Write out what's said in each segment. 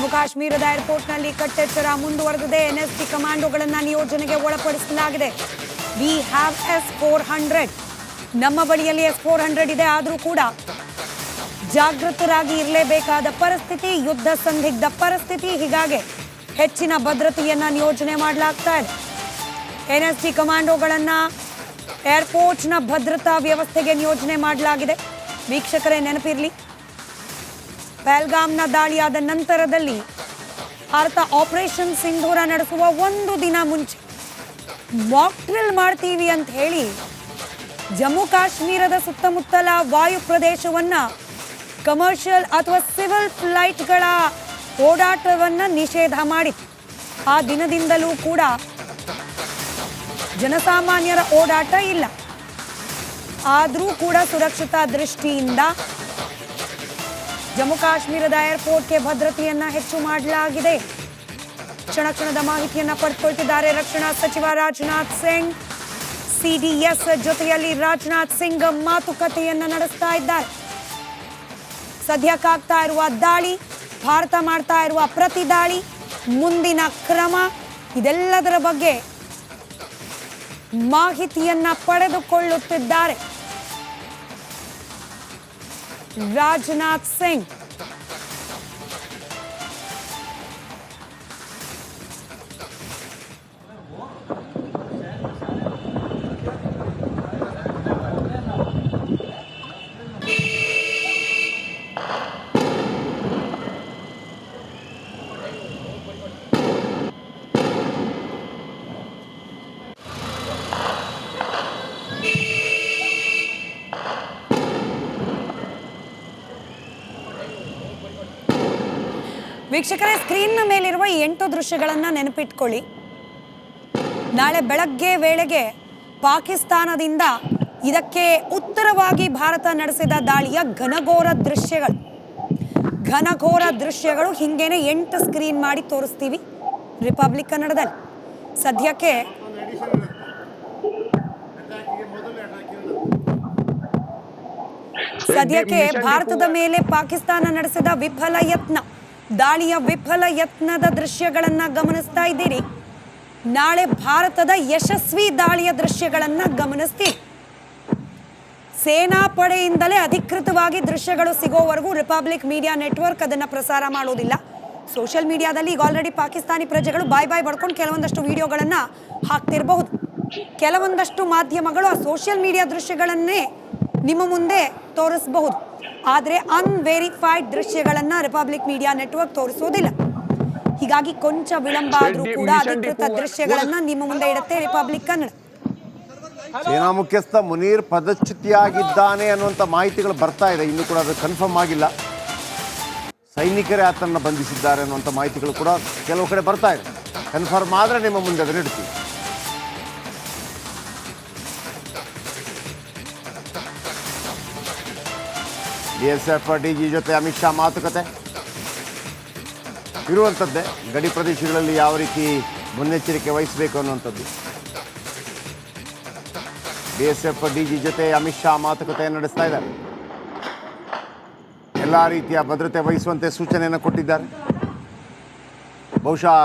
ಜಮ್ಮು ಕಾಶ್ಮೀರದ ಏರ್ಪೋರ್ಟ್ನಲ್ಲಿ ಕಟ್ಟೆಚ್ಚರ ಮುಂದುವರೆದಿದೆ. NST ಕಮಾಂಡೋಗಳನ್ನು ನಿಯೋಜನೆಗೆ ಒಳಪಡಿಸಲಾಗಿದೆ. We have S-400. ನಮ್ಮ ಬಳಿಯಲ್ಲಿ S-400 ಇದೆ. ಆದರೂ ಕೂಡ ಜಾಗೃತರಾಗಿ ಇರಲೇಬೇಕಾದ ಪರಿಸ್ಥಿತಿ, ಯುದ್ಧ ಸಂದಿಗ್ಧ ಪರಿಸ್ಥಿತಿ. ಹೀಗಾಗಿ ಹೆಚ್ಚಿನ ಭದ್ರತೆಯನ್ನ ನಿಯೋಜನೆ ಮಾಡಲಾಗ್ತಾ ಇದೆ. NST ಕಮಾಂಡೋಗಳನ್ನು ಏರ್ಪೋರ್ಟ್ನ ಭದ್ರತಾ ವ್ಯವಸ್ಥೆಗೆ ನಿಯೋಜನೆ ಮಾಡಲಾಗಿದೆ. ವೀಕ್ಷಕರೇ, ನೆನಪಿರಲಿ, ಪಹಲ್ಗಾಮ್ನ ದಾಳಿಯಾದ ನಂತರದಲ್ಲಿ ಭಾರತ ಆಪರೇಷನ್ ಸಿಂಧೂರ ನಡೆಸುವ ಒಂದು ದಿನ ಮುಂಚೆ ಮಾಕ್ ಡ್ರಿಲ್ ಮಾಡ್ತೀವಿ ಅಂತ ಹೇಳಿ ಜಮ್ಮು ಕಾಶ್ಮೀರದ ಸುತ್ತಮುತ್ತಲ ವಾಯು ಪ್ರದೇಶವನ್ನ ಕಮರ್ಷಿಯಲ್ ಅಥವಾ ಸಿವಿಲ್ ಫ್ಲೈಟ್ಗಳ ಓಡಾಟವನ್ನು ನಿಷೇಧ ಮಾಡಿತ್ತು. ಆ ದಿನದಿಂದಲೂ ಕೂಡ ಜನಸಾಮಾನ್ಯರ ಓಡಾಟ ಇಲ್ಲ. ಆದರೂ ಕೂಡ ಸುರಕ್ಷತಾ ದೃಷ್ಟಿಯಿಂದ ಜಮ್ಮು ಕಾಶ್ಮೀರದ ಏರ್ಪೋರ್ಟ್ಗೆ ಭದ್ರತೆಯನ್ನ ಹೆಚ್ಚು ಮಾಡಲಾಗಿದೆ. ಕ್ಷಣ ಕ್ಷಣದ ಮಾಹಿತಿಯನ್ನ ಪಡೆದುಕೊಳ್ತಿದ್ದಾರೆ ರಕ್ಷಣಾ ಸಚಿವ ರಾಜನಾಥ್ ಸಿಂಗ್. CDS ಜೊತೆಯಲ್ಲಿ ರಾಜನಾಥ್ ಸಿಂಗ್ ಮಾತುಕತೆಯನ್ನ ನಡೆಸ್ತಾ ಇದ್ದಾರೆ. ಸದ್ಯಕ್ಕಾಗ್ತಾ ಇರುವ ದಾಳಿ, ಭಾರತ ಮಾಡ್ತಾ ಇರುವ ಪ್ರತಿ ದಾಳಿ, ಮುಂದಿನ ಕ್ರಮ, ಇದೆಲ್ಲದರ ಬಗ್ಗೆ ಮಾಹಿತಿಯನ್ನ ಪಡೆದುಕೊಳ್ಳುತ್ತಿದ್ದಾರೆ ರಾಜನಾಥ್ ಸಿಂಗ್. ವೀಕ್ಷಕರೇ, ಸ್ಕ್ರೀನ್ನ ಮೇಲಿರುವ 8 ದೃಶ್ಯಗಳನ್ನು ನೆನಪಿಟ್ಕೊಳ್ಳಿ. ನಾಳೆ ಬೆಳಗ್ಗೆ ವೇಳೆಗೆ ಪಾಕಿಸ್ತಾನದಿಂದ ಇದಕ್ಕೆ ಉತ್ತರವಾಗಿ ಭಾರತ ನಡೆಸಿದ ದಾಳಿಯ ಘನಘೋರ ದೃಶ್ಯಗಳು ಹಿಂಗೇನೆ 8 ಸ್ಕ್ರೀನ್ ಮಾಡಿ ತೋರಿಸ್ತೀವಿ ರಿಪಬ್ಲಿಕ್ ಕನ್ನಡದಲ್ಲಿ. ಸದ್ಯಕ್ಕೆ ಭಾರತದ ಮೇಲೆ ಪಾಕಿಸ್ತಾನ ನಡೆಸಿದ ದಾಳಿಯ ವಿಫಲ ಯತ್ನದ ದೃಶ್ಯಗಳನ್ನ ಗಮನಿಸ್ತಾ ಇದ್ದೀರಿ. ನಾಳೆ ಭಾರತದ ಯಶಸ್ವಿ ದಾಳಿಯ ದೃಶ್ಯಗಳನ್ನ ಗಮನಿಸ್ತೀರಿ. ಸೇನಾ ಪಡೆಯಿಂದಲೇ ಅಧಿಕೃತವಾಗಿ ದೃಶ್ಯಗಳು ಸಿಗೋವರೆಗೂ ರಿಪಬ್ಲಿಕ್ ಮೀಡಿಯಾ ನೆಟ್ವರ್ಕ್ ಅದನ್ನ ಪ್ರಸಾರ ಮಾಡೋದಿಲ್ಲ. ಸೋಷಿಯಲ್ ಮೀಡಿಯಾದಲ್ಲಿ ಈಗ ಆಲ್ರೆಡಿ ಪಾಕಿಸ್ತಾನಿ ಪ್ರಜೆಗಳು ಬಾಯ್ ಬಡ್ಕೊಂಡು ಕೆಲವೊಂದಷ್ಟು ವಿಡಿಯೋಗಳನ್ನ ಹಾಕ್ತಿರಬಹುದು. ಕೆಲವೊಂದಷ್ಟು ಮಾಧ್ಯಮಗಳು ಆ ಸೋಷಿಯಲ್ ಮೀಡಿಯಾ ದೃಶ್ಯಗಳನ್ನೇ ನಿಮ್ಮ ಮುಂದೆ ತೋರಿಸಬಹುದು. ಆದರೆ ಅನ್ವೆರಿಫೈಡ್ ದೃಶ್ಯಗಳನ್ನ ರಿಪಬ್ಲಿಕ್ ಮೀಡಿಯಾ ನೆಟ್ವರ್ಕ್ ತೋರಿಸೋದಿಲ್ಲ. ಹೀಗಾಗಿ ಕೊಂಚ ವಿಳಂಬ ಆದರೂ ಕೂಡ ಅಧಿಕೃತ ದೃಶ್ಯಗಳನ್ನ ನಿಮ್ಮ ಮುಂದೆ ಇಡುತ್ತೆ ರಿಪಬ್ಲಿಕ್ ಕನ್ನಡ. ಸೇನಾ ಮುಖ್ಯಸ್ಥ ಮುನೀರ್ ಪದಚ್ಯುತಿಯಾಗಿದ್ದಾನೆ ಅನ್ನುವಂಥ ಮಾಹಿತಿಗಳು ಬರ್ತಾ ಇದೆ. ಇನ್ನೂ ಕೂಡ ಅದು ಕನ್ಫರ್ಮ್ ಆಗಿಲ್ಲ. ಸೈನಿಕರೇ ಆತನ್ನು ಬಂಧಿಸಿದ್ದಾರೆ ಅನ್ನುವಂಥ ಮಾಹಿತಿಗಳು ಕೂಡ ಕೆಲವು ಕಡೆ ಬರ್ತಾ ಇದೆ. ಕನ್ಫರ್ಮ್ ಆದರೆ ನಿಮ್ಮ ಮುಂದೆ ಅದನ್ನು ಇಡ್ತೀವಿ. BSF DG ಜೊತೆ ಅಮಿತ್ ಶಾ ಮಾತುಕತೆ ಇರುವಂಥದ್ದೇ. ಗಡಿ ಪ್ರದೇಶಗಳಲ್ಲಿ ಯಾವ ರೀತಿ ಮುನ್ನೆಚ್ಚರಿಕೆ ವಹಿಸಬೇಕು ಅನ್ನುವಂಥದ್ದು. BSF DG ಜೊತೆ ಅಮಿತ್ ಶಾ ಮಾತುಕತೆ ನಡೆಸ್ತಾ ಇದ್ದಾರೆ. ಎಲ್ಲ ರೀತಿಯ ಭದ್ರತೆ ವಹಿಸುವಂತೆ ಸೂಚನೆಯನ್ನು ಕೊಟ್ಟಿದ್ದಾರೆ. ಬಹುಶಃ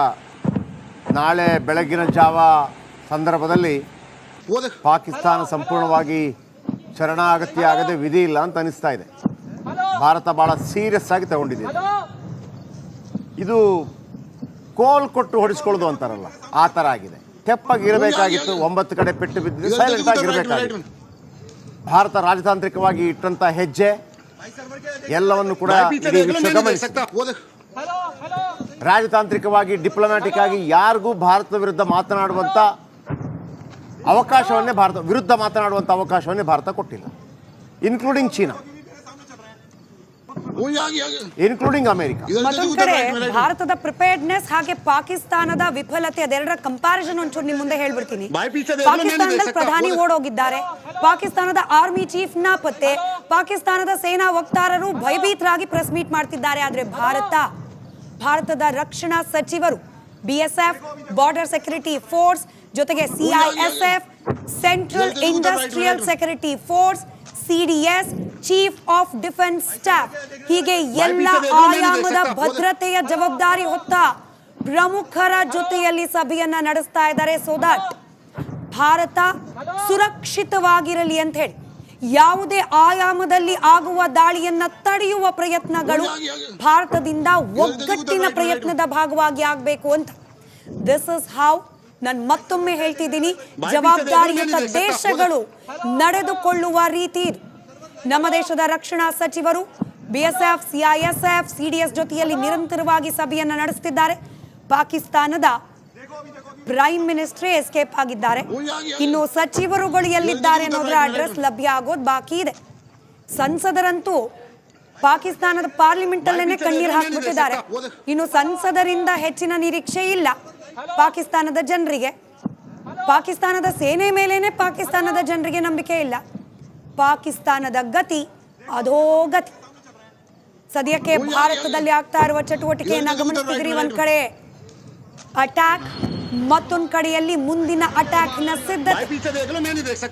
ನಾಳೆ ಬೆಳಗಿನ ಜಾವ ಸಂದರ್ಭದಲ್ಲಿ ಪಾಕಿಸ್ತಾನ ಸಂಪೂರ್ಣವಾಗಿ ಶರಣಾಗತಿ ಆಗದೆ ವಿಧಿ ಇಲ್ಲ ಅಂತ ಅನಿಸ್ತಾ ಇದೆ. ಭಾರತ ಭಾಳ ಸೀರಿಯಸ್ ಆಗಿ ತಗೊಂಡಿದೆ. ಇದು ಕೋಲ್ ಕೊಟ್ಟು ಹೊಡಿಸ್ಕೊಳ್ಳೋದು ಅಂತಾರಲ್ಲ, ಆ ಥರ ಆಗಿದೆ. ತೆಪ್ಪಾಗಿ ಇರಬೇಕಾಗಿತ್ತು. 9 ಕಡೆ ಪೆಟ್ಟು ಬಿದ್ದಿದೆ. ಸೈಲೆಂಟ್ ಆಗಿ ಇರಬೇಕಾಗಿತ್ತು. ಭಾರತ ರಾಜತಾಂತ್ರಿಕವಾಗಿ ಇಟ್ಟಂಥ ಹೆಜ್ಜೆ ಎಲ್ಲವನ್ನು ಕೂಡ ರಾಜತಾಂತ್ರಿಕವಾಗಿ, ಡಿಪ್ಲೊಮ್ಯಾಟಿಕ್ ಆಗಿ ಯಾರಿಗೂ ಭಾರತದ ವಿರುದ್ಧ ಮಾತನಾಡುವಂಥ ಅವಕಾಶವನ್ನೇ ಭಾರತ ಕೊಟ್ಟಿಲ್ಲ. Including China, including America. ಮತ್ತೊಂದು ಕಡೆ ಭಾರತದ ಪ್ರಿಪೇರ್ಡ್ನೆಸ್ ಹಾಗೆ ಪಾಕಿಸ್ತಾನದ ವಿಫಲತೆ, ಅದೆರಡರ ಕಂಪ್ಯಾರಿಸನ್ ಒಂಚೂರು ನಿಮ್ಮ ಮುಂದೆ ಹೇಳ್ಬಿಡ್ತೀನಿ. ಪಾಕಿಸ್ತಾನದಲ್ಲಿ ಪ್ರಧಾನಿ ಓಡೋಗಿದ್ದಾರೆ, ಪಾಕಿಸ್ತಾನದ ಆರ್ಮಿ ಚೀಫ್ ನಾಪತ್ತೆ, ಪಾಕಿಸ್ತಾನದ ಸೇನಾ ವಕ್ತಾರರು ಭಯಭೀತರಾಗಿ ಪ್ರೆಸ್ ಮೀಟ್ ಮಾಡ್ತಿದ್ದಾರೆ. ಆದ್ರೆ ಭಾರತದ ರಕ್ಷಣಾ ಸಚಿವರು BSF, ಬಾರ್ಡರ್ ಸೆಕ್ಯೂರಿಟಿ ಫೋರ್ಸ್ ಜೊತೆಗೆ CISF, central industrial security force, CDS, chief of defence staff, ಹೀಗೆ ಎಲ್ಲ ಆಯಾಮದ ಭದ್ರತೆಯ ಜವಾಬ್ದಾರಿ ಹೊತ್ತ ಪ್ರಮುಖರ ಜೊತೆಯಲ್ಲಿ ಸಭೆಯನ್ನ ನಡೆಸ್ತಾ ಇದ್ದಾರೆ. ಸೋ ದಟ್ ಭಾರತ ಸುರಕ್ಷಿತವಾಗಿರಲಿ ಅಂತ ಹೇಳಿ ಯಾವುದೇ ಆಯಾಮದಲ್ಲಿ ಆಗುವ ದಾಳಿಯನ್ನ ತಡೆಯುವ ಪ್ರಯತ್ನಗಳು ಭಾರತದಿಂದ ಒಗ್ಗಟ್ಟಿನ ಪ್ರಯತ್ನದ ಭಾಗವಾಗಿ ಆಗಬೇಕು ಅಂತ. ದಿಸ್ ಇಸ್ ಹೌ ನಾನು ಮತ್ತೊಮ್ಮೆ ಹೇಳ್ತಿದ್ದೀನಿ, ಜವಾಬ್ದಾರಿಯುತ ದೇಶಗಳು ನಡೆದುಕೊಳ್ಳುವ ರೀತಿ ಇದು. ನಮ್ಮ ದೇಶದ ರಕ್ಷಣಾ ಸಚಿವರು BSF, CISF, CDS ಜೊತೆಯಲ್ಲಿ ನಿರಂತರವಾಗಿ ಸಭೆಯನ್ನ ನಡೆಸುತ್ತಿದ್ದಾರೆ. ಪಾಕಿಸ್ತಾನದ ಪ್ರೈಮ್ ಮಿನಿಸ್ಟರ್ ಎಸ್ಕೇಪ್ ಆಗಿದ್ದಾರೆ. ಇನ್ನು ಸಚಿವರುಗಳು ಎಲ್ಲಿದ್ದಾರೆ ಅನ್ನೋದರ ಅಡ್ರೆಸ್ ಲಭ್ಯ ಆಗೋದು ಬಾಕಿ ಇದೆ. ಸಂಸದರಂತೂ ಪಾಕಿಸ್ತಾನದ ಪಾರ್ಲಿಮೆಂಟ್ ಅಲ್ಲೇನೆ ಕಣ್ಣೀರು ಹಾಕಿಬಿಟ್ಟಿದ್ದಾರೆ. ಇನ್ನು ಸಂಸದರಿಂದ ಹೆಚ್ಚಿನ ನಿರೀಕ್ಷೆ ಇಲ್ಲ ಪಾಕಿಸ್ತಾನದ ಜನರಿಗೆ. ಪಾಕಿಸ್ತಾನದ ಸೇನೆ ಮೇಲೇನೆ ಪಾಕಿಸ್ತಾನದ ಜನರಿಗೆ ನಂಬಿಕೆ ಇಲ್ಲ. ಪಾಕಿಸ್ತಾನದ ಗತಿ ಅಧೋಗತಿ. ಸದ್ಯಕ್ಕೆ ಭಾರತದಲ್ಲಿ ಆಗ್ತಾ ಇರುವ ಚಟುವಟಿಕೆಯನ್ನ ಗಮನಿಸ್ತಿದ್ರಿ. ಒಂದ್ ಕಡೆ ಅಟ್ಯಾಕ್, ಮತ್ತೊಂದು ಕಡೆಯಲ್ಲಿ ಮುಂದಿನ ಅಟ್ಯಾಕ್ನ ಸಿದ್ಧತೆ.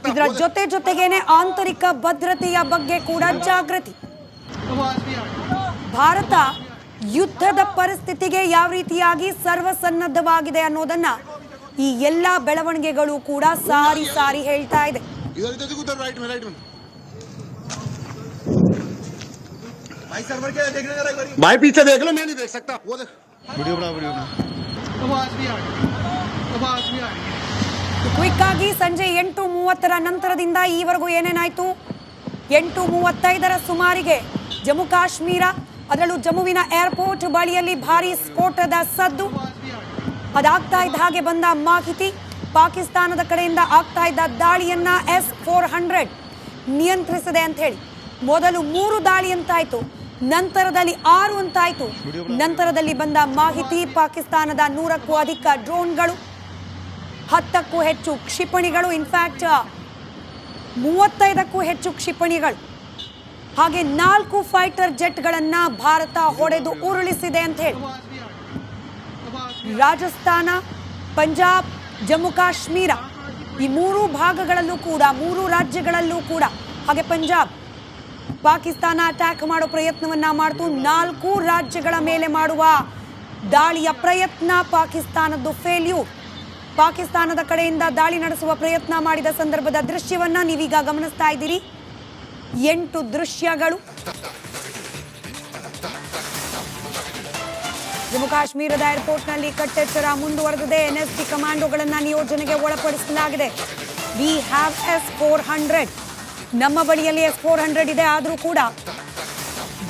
ಇದರ ಜೊತೆಗೇನೆ ಆಂತರಿಕ ಭದ್ರತೆಯ ಬಗ್ಗೆ ಕೂಡ ಜಾಗೃತಿ. ಭಾರತ ಯುದ್ಧದ ಪರಿಸ್ಥಿತಿಗೆ ಯಾವ ರೀತಿಯಾಗಿ ಸರ್ವಸನ್ನದ್ಧವಾಗಿದೆ ಅನ್ನೋದನ್ನ ಈ ಎಲ್ಲಾ ಬೆಳವಣಿಗೆಗಳು ಕೂಡ ಸಾರಿ ಸಾರಿ ಹೇಳ್ತಾ ಇದೆ. भाई पीछे देख लो, मैं नहीं देख सकता। वो देख वीडियो बना आवाज भी आ रही है। ಕ್ವಿಕ್ ಆಗಿ ಸಂಜೆ 8:30 ನಂತರದಿಂದ ಈವರೆಗೂ ಏನೇನಾಯ್ತು? 8:35 ಸುಮಾರಿಗೆ ಜಮ್ಮು ಕಾಶ್ಮೀರ, ಅದರಲ್ಲೂ ಜಮ್ಮುವಿನ ಏರ್ಪೋರ್ಟ್ ಬಳಿಯಲ್ಲಿ ಭಾರಿ ಸ್ಫೋಟದ ಸದ್ದು. ಅದಾಗ್ತಾ ಇದ್ದ ಹಾಗೆ ಬಂದ ಮಾಹಿತಿ, ಪಾಕಿಸ್ತಾನದ ಕಡೆಯಿಂದ ಆಗ್ತಾ ಇದ್ದ ದಾಳಿಯನ್ನ S-400 ನಿಯಂತ್ರಿಸಿದೆ ಅಂತ ಹೇಳಿ. ಮೊದಲು 3 ದಾಳಿ ಅಂತಾಯ್ತು, ನಂತರದಲ್ಲಿ 6 ಅಂತಾಯ್ತು. ನಂತರದಲ್ಲಿ ಬಂದ ಮಾಹಿತಿ, ಪಾಕಿಸ್ತಾನದ 100ಕ್ಕೂ ಅಧಿಕ ಡ್ರೋನ್ಗಳು, 10ಕ್ಕೂ ಹೆಚ್ಚು ಕ್ಷಿಪಣಿಗಳು, ಇನ್ಫ್ಯಾಕ್ಟ್ 35ಕ್ಕೂ ಹೆಚ್ಚು ಕ್ಷಿಪಣಿಗಳು, ಹಾಗೆ 4 ಫೈಟರ್ ಜೆಟ್ಗಳನ್ನ ಭಾರತ ಹೊಡೆದು ಉರುಳಿಸಿದೆ ಅಂತ ಹೇಳಿ. ರಾಜಸ್ಥಾನ, ಪಂಜಾಬ್, ಜಮ್ಮು ಕಾಶ್ಮೀರ ಈ 3 ಭಾಗಗಳಲ್ಲೂ ಕೂಡ, 3 ರಾಜ್ಯಗಳಲ್ಲೂ ಕೂಡ, ಹಾಗೆ ಪಂಜಾಬ್, ಪಾಕಿಸ್ತಾನ ಅಟ್ಯಾಕ್ ಮಾಡೋ ಪ್ರಯತ್ನವನ್ನ ಮಾಡ್ತು. 4 ರಾಜ್ಯಗಳ ಮೇಲೆ ಮಾಡುವ ದಾಳಿಯ ಪ್ರಯತ್ನ ಪಾಕಿಸ್ತಾನದ್ದು ಫೇಲ್ಯೂರ್. ಪಾಕಿಸ್ತಾನದ ಕಡೆಯಿಂದ ದಾಳಿ ನಡೆಸುವ ಪ್ರಯತ್ನ ಮಾಡಿದ ಸಂದರ್ಭದ ದೃಶ್ಯವನ್ನ ನೀವೀಗ ಗಮನಿಸ್ತಾ ಇದ್ದೀರಿ. 8 ದೃಶ್ಯಗಳು. ಜಮ್ಮು ಕಾಶ್ಮೀರದ ಏರ್ಪೋರ್ಟ್ನಲ್ಲಿ ಕಟ್ಟೆಚ್ಚರ ಮುಂದುವರೆದಿದೆ. NST ಕಮಾಂಡೋಗಳನ್ನ ನಿಯೋಜನೆಗೆ ಒಳಪಡಿಸಲಾಗಿದೆ. We have S-400. ನಮ್ಮ ಬಳಿಯಲ್ಲಿ S-400 ಇದೆ. ಆದರೂ ಕೂಡ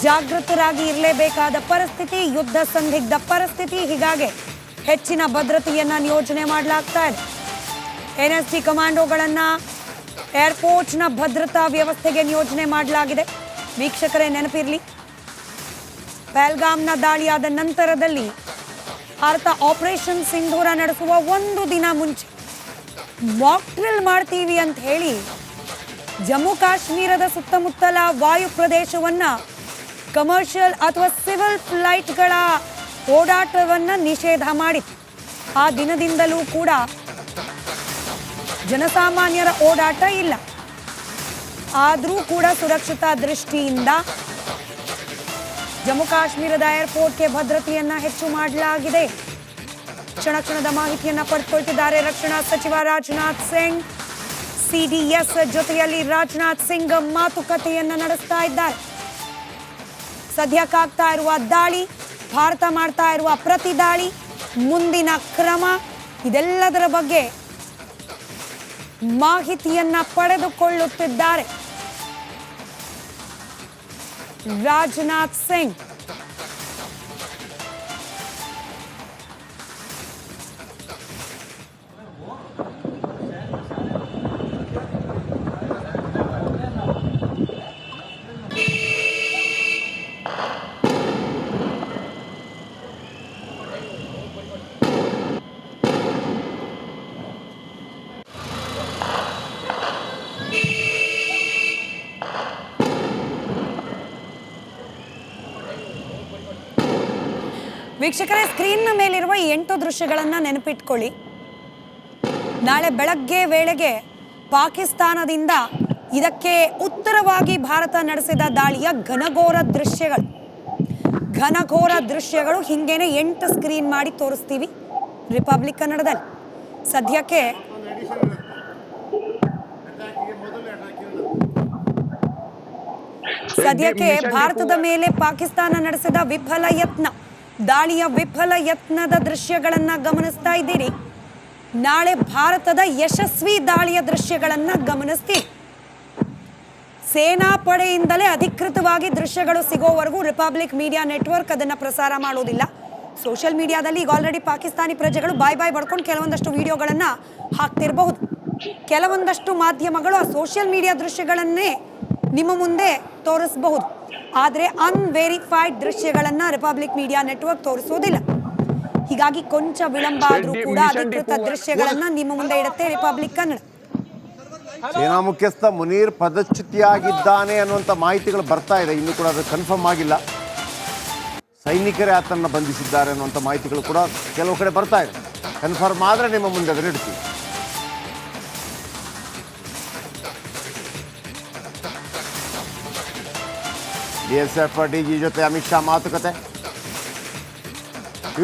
ಜಾಗೃತರಾಗಿ ಇರಲೇಬೇಕಾದ ಪರಿಸ್ಥಿತಿ, ಯುದ್ಧ ಸಂದಿಗ್ಧ ಪರಿಸ್ಥಿತಿ. ಹೀಗಾಗಿ ಹೆಚ್ಚಿನ ಭದ್ರತೆಯನ್ನ ನಿಯೋಜನೆ ಮಾಡಲಾಗ್ತಾ ಇದೆ. NST ಕಮಾಂಡೋಗಳನ್ನ ಏರ್ಪೋರ್ಟ್ನ ಭದ್ರತಾ ವ್ಯವಸ್ಥೆಗೆ ನಿಯೋಜನೆ ಮಾಡಲಾಗಿದೆ. ವೀಕ್ಷಕರೇ ನೆನಪಿರಲಿ, ಪಹಲ್ಗಾಮ್ನ ದಾಳಿಯಾದ ನಂತರದಲ್ಲಿ ಭಾರತ ಆಪರೇಷನ್ ಸಿಂಧೂರ ನಡೆಸುವ 1 ದಿನ ಮುಂಚೆ ಮಾಕ್ ಡ್ರಿಲ್ ಮಾಡ್ತೀವಿ ಅಂತ ಹೇಳಿ ಜಮ್ಮು ಕಾಶ್ಮೀರದ ಸುತ್ತಮುತ್ತಲ ವಾಯು ಪ್ರದೇಶವನ್ನ ಕಮರ್ಷಿಯಲ್ ಅಥವಾ ಸಿವಿಲ್ ಫ್ಲೈಟ್ಗಳ ಓಡಾಟವನ್ನ ನಿಷೇಧ ಮಾಡಿತ್ತು. ಆ ದಿನದಿಂದಲೂ ಕೂಡ ಜನಸಾಮಾನ್ಯರ ಓಡಾಟ ಇಲ್ಲ. ಆದರೂ ಕೂಡ ಸುರಕ್ಷತಾ ದೃಷ್ಟಿಯಿಂದ ಜಮ್ಮು ಕಾಶ್ಮೀರದ ಏರ್ಪೋರ್ಟ್ಗೆ ಭದ್ರತೆಯನ್ನ ಹೆಚ್ಚು ಮಾಡಲಾಗಿದೆ. ಕ್ಷಣ ಕ್ಷಣದ ಮಾಹಿತಿಯನ್ನ ಪಡೆದುಕೊಳ್ತಿದ್ದಾರೆ ರಕ್ಷಣಾ ಸಚಿವ ರಾಜನಾಥ್ ಸಿಂಗ್. CDS ಜೊತೆಯಲ್ಲಿ ರಾಜನಾಥ್ ಸಿಂಗ್ ಮಾತುಕತೆಯನ್ನ ನಡೆಸ್ತಾ ಇದ್ದಾರೆ. ಸದ್ಯಕ್ಕಾಗ್ತಾ ಇರುವ ದಾಳಿ, ಭಾರತ ಮಾಡ್ತಾ ಇರುವ ಪ್ರತಿ ದಾಳಿ, ಮುಂದಿನ ಕ್ರಮ, ಇದೆಲ್ಲದರ ಬಗ್ಗೆ ಮಾಹಿತಿಯನ್ನ ಪಡೆದುಕೊಳ್ಳುತ್ತಿದ್ದಾರೆ ರಾಜನಾಥ್ ಸಿಂಗ್. ವೀಕ್ಷಕರೇ, ಸ್ಕ್ರೀನ್ನ ಮೇಲಿರುವ 8 ದೃಶ್ಯಗಳನ್ನು ನೆನಪಿಟ್ಕೊಳ್ಳಿ. ನಾಳೆ ಬೆಳಗ್ಗೆ ವೇಳೆಗೆ ಪಾಕಿಸ್ತಾನದಿಂದ ಇದಕ್ಕೆ ಉತ್ತರವಾಗಿ ಭಾರತ ನಡೆಸಿದ ದಾಳಿಯ ಘನಘೋರ ದೃಶ್ಯಗಳು ಹಿಂಗೇನೆ 8 ಸ್ಕ್ರೀನ್ ಮಾಡಿ ತೋರಿಸ್ತೀವಿ ರಿಪಬ್ಲಿಕ್ ಕನ್ನಡದಲ್ಲಿ. ಸದ್ಯಕ್ಕೆ ಭಾರತದ ಮೇಲೆ ಪಾಕಿಸ್ತಾನ ನಡೆಸಿದ ದಾಳಿಯ ವಿಫಲ ಯತ್ನದ ದೃಶ್ಯಗಳನ್ನ ಗಮನಿಸ್ತಾ ಇದ್ದೀರಿ. ನಾಳೆ ಭಾರತದ ಯಶಸ್ವಿ ದಾಳಿಯ ದೃಶ್ಯಗಳನ್ನ ಗಮನಿಸ್ತೀವಿ. ಸೇನಾ ಪಡೆಯಿಂದಲೇ ಅಧಿಕೃತವಾಗಿ ದೃಶ್ಯಗಳು ಸಿಗೋವರೆಗೂ ರಿಪಬ್ಲಿಕ್ ಮೀಡಿಯಾ ನೆಟ್ವರ್ಕ್ ಅದನ್ನ ಪ್ರಸಾರ ಮಾಡೋದಿಲ್ಲ. ಸೋಷಿಯಲ್ ಮೀಡಿಯಾದಲ್ಲಿ ಈಗ ಆಲ್ರೆಡಿ ಪಾಕಿಸ್ತಾನಿ ಪ್ರಜೆಗಳು ಬಾಯ್ ಬಡ್ಕೊಂಡು ಕೆಲವೊಂದಷ್ಟು ವಿಡಿಯೋಗಳನ್ನ ಹಾಕ್ತಿರಬಹುದು. ಕೆಲವೊಂದಷ್ಟು ಮಾಧ್ಯಮಗಳು ಆ ಸೋಷಿಯಲ್ ಮೀಡಿಯಾ ದೃಶ್ಯಗಳನ್ನೇ ನಿಮ್ಮ ಮುಂದೆ ತೋರಿಸಬಹುದು. ಆದರೆ ಅನ್ವೆರಿಫೈಡ್ ದೃಶ್ಯಗಳನ್ನ ರಿಪಬ್ಲಿಕ್ ಮೀಡಿಯಾ ನೆಟ್ವರ್ಕ್ ತೋರಿಸೋದಿಲ್ಲ. ಹೀಗಾಗಿ ಕೊಂಚ ವಿಳಂಬ ಆದರೂ ಕೂಡ ಅಧಿಕೃತ ದೃಶ್ಯಗಳನ್ನ ನಿಮ್ಮ ಮುಂದೆ ಇಡುತ್ತೆ ರಿಪಬ್ಲಿಕ್ ಕನ್ನಡ. ಸೇನಾ ಮುಖ್ಯಸ್ಥ ಮುನೀರ್ ಪದಚ್ಯುತಿಯಾಗಿದ್ದಾನೆ ಅನ್ನುವಂಥ ಮಾಹಿತಿಗಳು ಬರ್ತಾ ಇದೆ. ಇನ್ನೂ ಕೂಡ ಅದು ಕನ್ಫರ್ಮ್ ಆಗಿಲ್ಲ. ಸೈನಿಕರೇ ಆತನ್ನು ಬಂಧಿಸಿದ್ದಾರೆ ಅನ್ನುವಂಥ ಮಾಹಿತಿಗಳು ಕೂಡ ಕೆಲವು ಕಡೆ ಬರ್ತಾ ಇದೆ. ಕನ್ಫರ್ಮ್ ಆದರೆ ನಿಮ್ಮ ಮುಂದೆ ಅದನ್ನು ಇಡ್ತೀವಿ. BSF DG ಜೊತೆ ಅಮಿತ್ ಶಾ ಮಾತುಕತೆ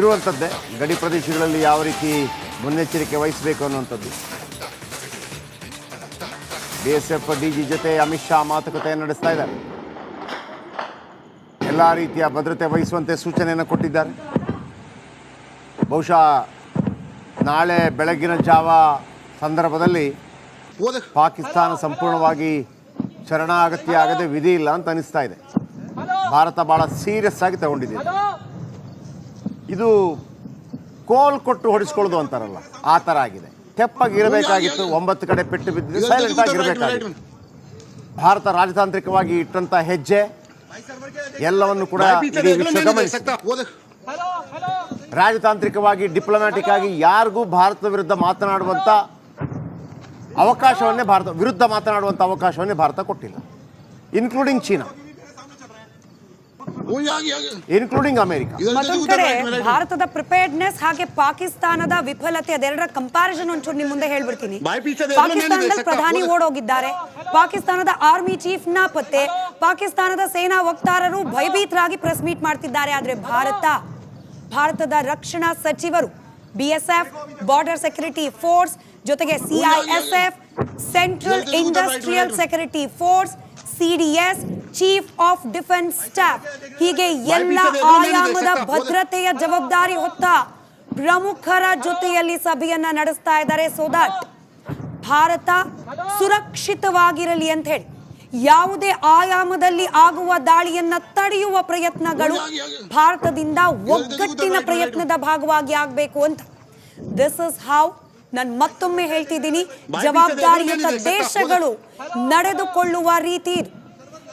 ಇರುವಂಥದ್ದೇ. ಗಡಿ ಪ್ರದೇಶಗಳಲ್ಲಿ ಯಾವ ರೀತಿ ಮುನ್ನೆಚ್ಚರಿಕೆ ವಹಿಸಬೇಕು ಅನ್ನುವಂಥದ್ದು. BSF DG ಜೊತೆ ಅಮಿತ್ ಶಾ ಮಾತುಕತೆ ನಡೆಸ್ತಾ ಇದ್ದಾರೆ. ಎಲ್ಲ ರೀತಿಯ ಭದ್ರತೆ ವಹಿಸುವಂತೆ ಸೂಚನೆಯನ್ನು ಕೊಟ್ಟಿದ್ದಾರೆ. ಬಹುಶಃ ನಾಳೆ ಬೆಳಗಿನ ಜಾವ ಸಂದರ್ಭದಲ್ಲಿ ಪಾಕಿಸ್ತಾನ ಸಂಪೂರ್ಣವಾಗಿ ಶರಣಾಗತಿ ಆಗದೆ ವಿಧಿ ಇಲ್ಲ ಅಂತ ಅನಿಸ್ತಾ ಇದೆ. ಭಾರತ ಭಾಳ ಸೀರಿಯಸ್ ಆಗಿ ತಗೊಂಡಿದೆ. ಇದು ಕೋಲ್ ಕೊಟ್ಟು ಹೊಡಿಸ್ಕೊಳ್ಳೋದು ಅಂತಾರಲ್ಲ, ಆ ಥರ ಆಗಿದೆ. ತೆಪ್ಪಾಗಿ ಇರಬೇಕಾಗಿತ್ತು. 9 ಕಡೆ ಪೆಟ್ಟು ಬಿದ್ದಿದೆ. ಸೈಲೆಂಟ್ ಆಗಿ ಇರಬೇಕಾಗಿತ್ತು. ಭಾರತ ರಾಜತಾಂತ್ರಿಕವಾಗಿ ಇಟ್ಟಂತ ಹೆಜ್ಜೆ ಎಲ್ಲವನ್ನು ಕೂಡ ಇಡೀ ವಿಶ್ವ ಗಮನಿಸಿದೆ. ರಾಜತಾಂತ್ರಿಕವಾಗಿ ಡಿಪ್ಲೊಮ್ಯಾಟಿಕ್ ಆಗಿ ಯಾರಿಗೂ ಭಾರತದ ವಿರುದ್ಧ ಮಾತನಾಡುವಂತ ಅವಕಾಶವನ್ನೇ ಭಾರತ ಕೊಟ್ಟಿಲ್ಲ. Including China, including America. ಮತ್ತೊಂದು ಕಡೆ ಭಾರತದ ಪ್ರಿಪೇರ್ಡ್ನೆಸ್ ಹಾಗೆ ಪಾಕಿಸ್ತಾನದ ವಿಫಲತೆ ಅದೆರಡರ ಕಂಪ್ಯಾರಿಸನ್ ಒಂಚೂರು ನಿಮ್ಮ ಮುಂದೆ ಹೇಳ್ಬಿಡ್ತೀನಿ. ಪಾಕಿಸ್ತಾನದಲ್ಲಿ ಪ್ರಧಾನಿ ಓಡೋಗಿದ್ದಾರೆ. ಪಾಕಿಸ್ತಾನದ ಆರ್ಮಿ ಚೀಫ್ ನಾಪತ್ತೆ. ಪಾಕಿಸ್ತಾನದ ಸೇನಾ ವಕ್ತಾರರು ಭಯಭೀತರಾಗಿ ಪ್ರೆಸ್ ಮೀಟ್ ಮಾಡ್ತಿದ್ದಾರೆ. ಆದ್ರೆ ಭಾರತದ ರಕ್ಷಣಾ ಸಚಿವರು BSF, ಬಾರ್ಡರ್ ಸೆಕ್ಯೂರಿಟಿ ಫೋರ್ಸ್ ಜೊತೆಗೆ CISF, central industrial security force, CDS, chief of defence staff ಹೀಗೆ ಎಲ್ಲ ಆಯಾಮದ ಭದ್ರತೆಯ ಜವಾಬ್ದಾರಿ ಹೊತ್ತ ಪ್ರಮುಖರ ಜೊತೆಯಲ್ಲಿ ಸಭೆಯನ್ನ ನಡೆಸ್ತಾ ಇದ್ದಾರೆ. ಸೋ ದಟ್ ಭಾರತ ಸುರಕ್ಷಿತವಾಗಿರಲಿ ಅಂತ ಹೇಳಿ ಯಾವುದೇ ಆಯಾಮದಲ್ಲಿ ಆಗುವ ದಾಳಿಯನ್ನ ತಡೆಯುವ ಪ್ರಯತ್ನಗಳು ಭಾರತದಿಂದ ಒಗ್ಗಟ್ಟಿನ ಪ್ರಯತ್ನದ ಭಾಗವಾಗಿ ಆಗಬೇಕು ಅಂತ. ದಿಸ್ ಇಸ್ ಹೌ ನಾನು ಮತ್ತೊಮ್ಮೆ ಹೇಳ್ತಿದ್ದೀನಿ, ಜವಾಬ್ದಾರಿಯುತ ದೇಶಗಳು ನಡೆದುಕೊಳ್ಳುವ ರೀತಿ ಇದು.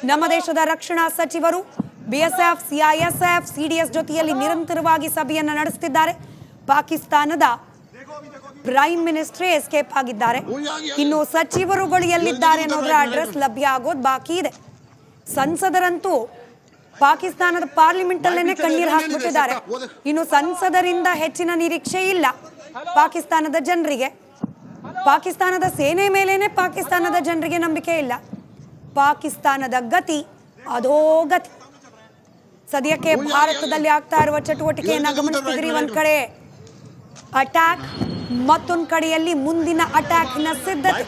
ನಮ್ಮ ದೇಶದ ರಕ್ಷಣಾ ಸಚಿವರು BSF, CISF, CDS ಜೊತೆಯಲ್ಲಿ ನಿರಂತರವಾಗಿ ಸಭೆಯನ್ನು ನಡೆಸುತ್ತಿದ್ದಾರೆ. ಪಾಕಿಸ್ತಾನದ ಪ್ರೈಮ್ ಮಿನಿಸ್ಟರ್ ಎಸ್ಕೇಪ್ ಆಗಿದ್ದಾರೆ. ಇನ್ನು ಸಚಿವರುಗಳು ಎಲ್ಲಿದ್ದಾರೆ ಅನ್ನೋದರ ಅಡ್ರೆಸ್ ಲಭ್ಯ ಆಗೋದು ಬಾಕಿ ಇದೆ. ಸಂಸದರಂತೂ ಪಾಕಿಸ್ತಾನದ ಪಾರ್ಲಿಮೆಂಟ್ ಅಲ್ಲೇನೆ ಕಣ್ಣೀರು ಹಾಕ್ಬಿಟ್ಟಿದ್ದಾರೆ. ಇನ್ನು ಸಂಸದರಿಂದ ಹೆಚ್ಚಿನ ನಿರೀಕ್ಷೆ ಇಲ್ಲ ಪಾಕಿಸ್ತಾನದ ಜನರಿಗೆ. ಪಾಕಿಸ್ತಾನದ ಸೇನೆ ಮೇಲೇನೆ ಪಾಕಿಸ್ತಾನದ ಜನರಿಗೆ ನಂಬಿಕೆ ಇಲ್ಲ. ಪಾಕಿಸ್ತಾನದ ಗತಿ ಅಧೋಗತಿ. ಸದ್ಯಕ್ಕೆ ಭಾರತದಲ್ಲಿ ಆಗ್ತಾ ಇರುವ ಚಟುವಟಿಕೆಯನ್ನ ಗಮನಿಸ್ತಿದ್ರಿ. ಒಂದ್ ಕಡೆ ಅಟ್ಯಾಕ್, ಮತ್ತೊಂದು ಕಡೆಯಲ್ಲಿ ಮುಂದಿನ ಅಟ್ಯಾಕ್ ನ ಸಿದ್ಧತೆ.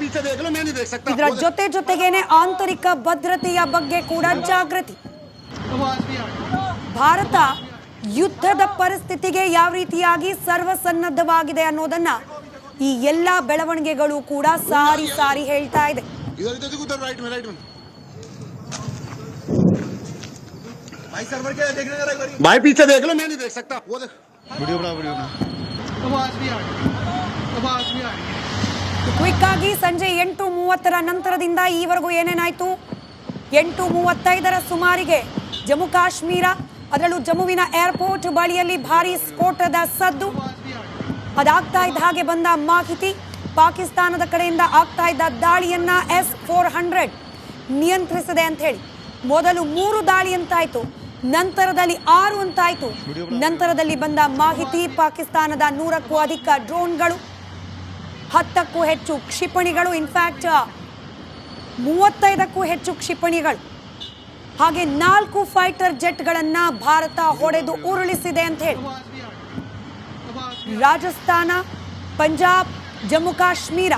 ಇದರ ಜೊತೆಗೇನೆ ಆಂತರಿಕ ಭದ್ರತೆಯ ಬಗ್ಗೆ ಕೂಡ ಜಾಗೃತಿ. ಭಾರತ ಯುದ್ಧದ ಪರಿಸ್ಥಿತಿಗೆ ಯಾವ ರೀತಿಯಾಗಿ ಸರ್ವಸನ್ನದ್ಧವಾಗಿದೆ ಅನ್ನೋದನ್ನ ಈ ಎಲ್ಲಾ ಬೆಳವಣಿಗೆಗಳು ಕೂಡ ಸಾರಿ ಹೇಳ್ತಾ ಇದೆ. भाई पीछे देख लो, मैं नहीं देख सकता. वो देख वीडियो बना आवाज भी आ रही है. ಕ್ವಿಕ್ ಆಗಿ ಸಂಜೆ 8:30ರ ನಂತರದಿಂದ ಈವರೆಗೂ ಏನೇನಾಯ್ತು? 8:35ರ ಸುಮಾರಿಗೆ ಜಮ್ಮು ಕಾಶ್ಮೀರ, ಅದರಲ್ಲೂ ಜಮ್ಮುವಿನ ಏರ್ಪೋರ್ಟ್ ಬಳಿಯಲ್ಲಿ ಭಾರಿ ಸ್ಫೋಟದ ಸದ್ದು. ಅದಾಗ್ತಾ ಇದ್ದ ಹಾಗೆ ಬಂದ ಮಾಹಿತಿ, ಪಾಕಿಸ್ತಾನದ ಕಡೆಯಿಂದ ಆಗ್ತಾ ಇದ್ದ ದಾಳಿಯನ್ನ S-400 ನಿಯಂತ್ರಿಸಿದೆ ಅಂತ ಹೇಳಿ. ಮೊದಲು 3 ದಾಳಿ ಅಂತಾಯ್ತು, ನಂತರದಲ್ಲಿ 6 ಅಂತಾಯ್ತು. ನಂತರದಲ್ಲಿ ಬಂದ ಮಾಹಿತಿ, ಪಾಕಿಸ್ತಾನದ 100ಕ್ಕೂ ಅಧಿಕ ಡ್ರೋನ್ಗಳು, 10ಕ್ಕೂ ಹೆಚ್ಚು ಕ್ಷಿಪಣಿಗಳು, ಇನ್ಫ್ಯಾಕ್ಟ್ 35ಕ್ಕೂ ಹೆಚ್ಚು ಕ್ಷಿಪಣಿಗಳು ಹಾಗೆ 4 ಫೈಟರ್ ಜೆಟ್ಗಳನ್ನು ಭಾರತ ಹೊಡೆದು ಉರುಳಿಸಿದೆ ಅಂತ ಹೇಳಿ ರಾಜಸ್ಥಾನ, ಪಂಜಾಬ್, ಜಮ್ಮು ಕಾಶ್ಮೀರ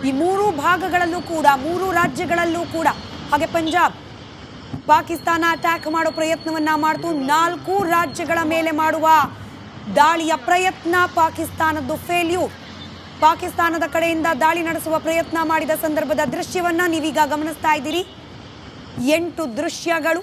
ಈ 3 ಭಾಗಗಳಲ್ಲೂ ಕೂಡ 3 ರಾಜ್ಯಗಳಲ್ಲೂ ಕೂಡ ಹಾಗೆ ಪಂಜಾಬ್ ಪಾಕಿಸ್ತಾನ ಅಟ್ಯಾಕ್ ಮಾಡೋ ಪ್ರಯತ್ನವನ್ನ ಮಾಡ್ತು. 4 ರಾಜ್ಯಗಳ ಮೇಲೆ ಮಾಡುವ ದಾಳಿಯ ಪ್ರಯತ್ನ ಪಾಕಿಸ್ತಾನದ್ದು ಫೇಲ್ಯೂರ್. ಪಾಕಿಸ್ತಾನದ ಕಡೆಯಿಂದ ದಾಳಿ ನಡೆಸುವ ಪ್ರಯತ್ನ ಮಾಡಿದ ಸಂದರ್ಭದ ದೃಶ್ಯವನ್ನ ನೀವೀಗ ಗಮನಿಸ್ತಾ ಇದ್ದೀರಿ. 8 ದೃಶ್ಯಗಳು.